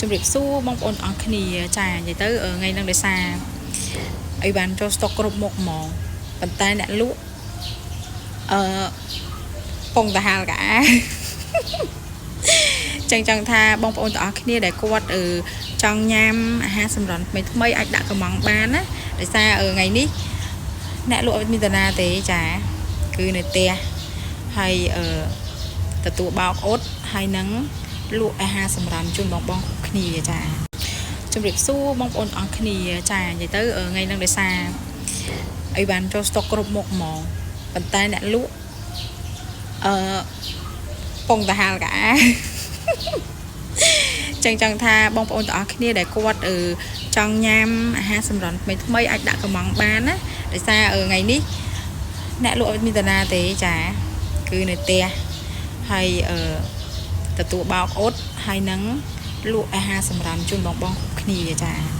ជំរាបសួរបងប្អូនអរគ្នាចានិយាយទៅថ្ងៃហ្នឹងដោយសារអីបានចូលស្តុកគ្រប់មុខហ្មងប៉ុន្តែអ្នកលក់ពងតាហាលកាចឹងថាបងប្អូនទាំងអស់គ្នាដែលគាត់ចង់ញ៉ាំអាហារសម្រន់ថ្មីអាចដាក់កំងបានណាដោយសារថ្ងៃនេះអ្នកលក់អត់មានតាណាទេចាគឺនៅផ្ទះហើយទទួលបោកអ៊ុតហើយនឹងលក់អាហារសម្រន់ជូនបងគ្នាចាជំរាបសួរបងប្អូនអរគ្នាចានិយាយទៅថ្ងៃហ្នឹងដោយសារអីបានចូលស្តុកគ្រប់មុខហ្មងប៉ុន្តែអ្នកលក់ពងតាហាលកាចឹងថាបងប្អូនទាំងអស់គ្នាដែលគាត់ចង់ញ៉ាំអាហារសម្រន់ថ្មីអាចដាក់កំងបានណាដោយសារថ្ងៃនេះអ្នកលក់អត់មានតាណាទេចាគឺនៅផ្ទះហើយទទួលបោកអ៊ុតហើយនឹងលក់អាហារសម្រន់ជូនបងគ្នាចា